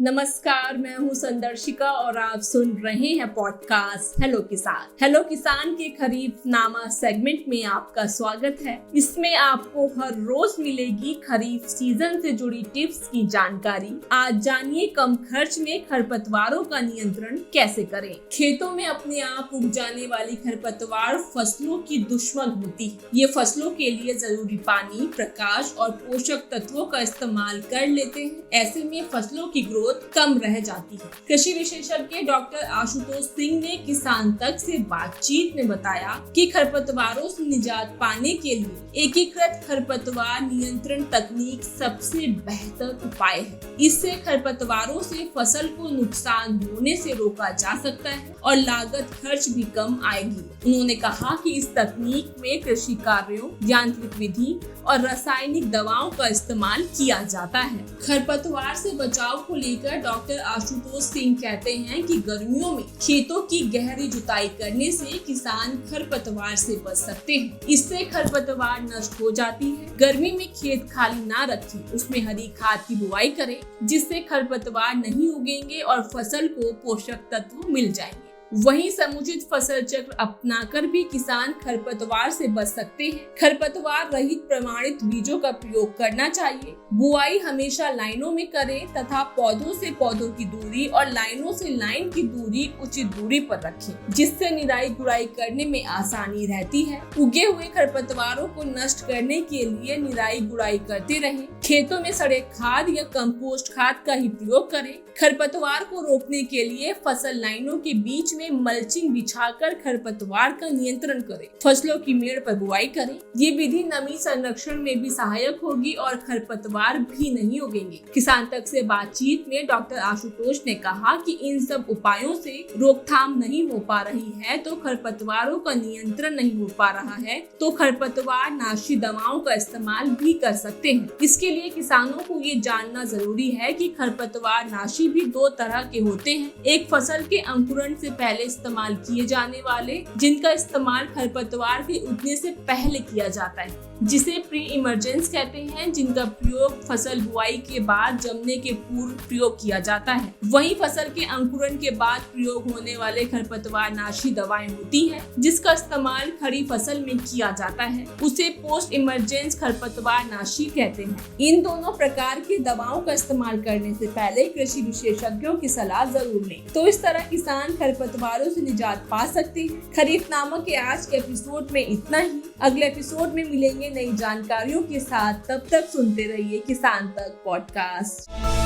नमस्कार, मैं हूँ संदर्शिका और आप सुन रहे हैं पॉडकास्ट हेलो किसान। हेलो किसान के खरीफ नामा सेगमेंट में आपका स्वागत है। इसमें आपको हर रोज मिलेगी खरीफ सीजन से जुड़ी टिप्स की जानकारी। आज जानिए कम खर्च में खरपतवारों का नियंत्रण कैसे करें। खेतों में अपने आप उग जाने वाली खरपतवार फसलों की दुश्मन होती है। ये फसलों के लिए जरूरी पानी, प्रकाश और पोषक तत्वों का इस्तेमाल कर लेते हैं। ऐसे में फसलों की ग्रोथ कम रह जाती है। कृषि विशेषज्ञ डॉक्टर आशुतोष सिंह ने किसान तक से बातचीत में बताया कि खरपतवारों से निजात पाने के लिए एकीकृत खरपतवार नियंत्रण तकनीक सबसे बेहतर उपाय है। इससे खरपतवारों से फसल को नुकसान होने से रोका जा सकता है और लागत खर्च भी कम आएगी। उन्होंने कहा कि इस तकनीक में कृषि कार्यों, यांत्रिक विधि और रासायनिक दवाओं का इस्तेमाल किया जाता है। खरपतवार से बचाव को लेकर डॉक्टर आशुतोष सिंह कहते हैं कि गर्मियों में खेतों की गहरी जुताई करने से किसान खरपतवार से बच सकते हैं। इससे खरपतवार नष्ट हो जाती है। गर्मी में खेत खाली ना रखें, उसमें हरी खाद की बुआई करें, जिससे खरपतवार नहीं उगेंगे और फसल को पोषक तत्व मिल जाएंगे। वहीं समुचित फसल चक्र अपनाकर भी किसान खरपतवार से बच सकते हैं। खरपतवार रहित प्रमाणित बीजों का प्रयोग करना चाहिए। बुआई हमेशा लाइनों में करें तथा पौधों से पौधों की दूरी और लाइनों से लाइन की दूरी उचित दूरी पर रखें, जिससे निराई गुड़ाई करने में आसानी रहती है। उगे हुए खरपतवारों को नष्ट करने के लिए निराई गुड़ाई करते रहें। खेतों में सड़े खाद या कंपोस्ट खाद का ही प्रयोग करें। खरपतवार को रोकने के लिए फसल लाइनों के बीच में मल्चिंग बिछाकर खरपतवार का नियंत्रण करें। फसलों की मेड़ पर बुआई करें। ये विधि नमी संरक्षण में भी सहायक होगी और खरपतवार भी नहीं उगेंगे। किसान तक से बातचीत में डॉक्टर आशुतोष ने कहा कि इन सब उपायों से रोकथाम नहीं हो पा रही है तो खरपतवारों का नियंत्रण नहीं हो पा रहा है तो खरपतवार नाशी दवाओं का इस्तेमाल भी कर सकते हैं। इसके लिए किसानों को ये जानना जरूरी है कि खरपतवार नाशी भी दो तरह के होते हैं। एक फसल के अंकुरण से पहले इस्तेमाल किए जाने वाले, जिनका इस्तेमाल खरपतवार के उगने से पहले किया जाता है, जिसे प्री इमर्जेंस कहते हैं, जिनका प्रयोग फसल बुआई के बाद जमने के पूर्व प्रयोग किया जाता है। वहीं फसल के अंकुरण के बाद प्रयोग होने वाले खरपतवार नाशी दवाएं होती हैं, जिसका इस्तेमाल खड़ी फसल में किया जाता है, उसे पोस्ट इमरजेंस खरपतवार नाशी कहते हैं। इन दोनों प्रकार की दवाओं का इस्तेमाल करने से पहले कृषि विशेषज्ञों की सलाह जरूर लें। तो इस तरह किसान खरपतवारों से निजात पा सकते हैं। खरीफ नामा के आज के एपिसोड में इतना ही। अगले एपिसोड में मिलेंगे नई जानकारियों के साथ। तब तक सुनते रहिए किसान तक पॉडकास्ट।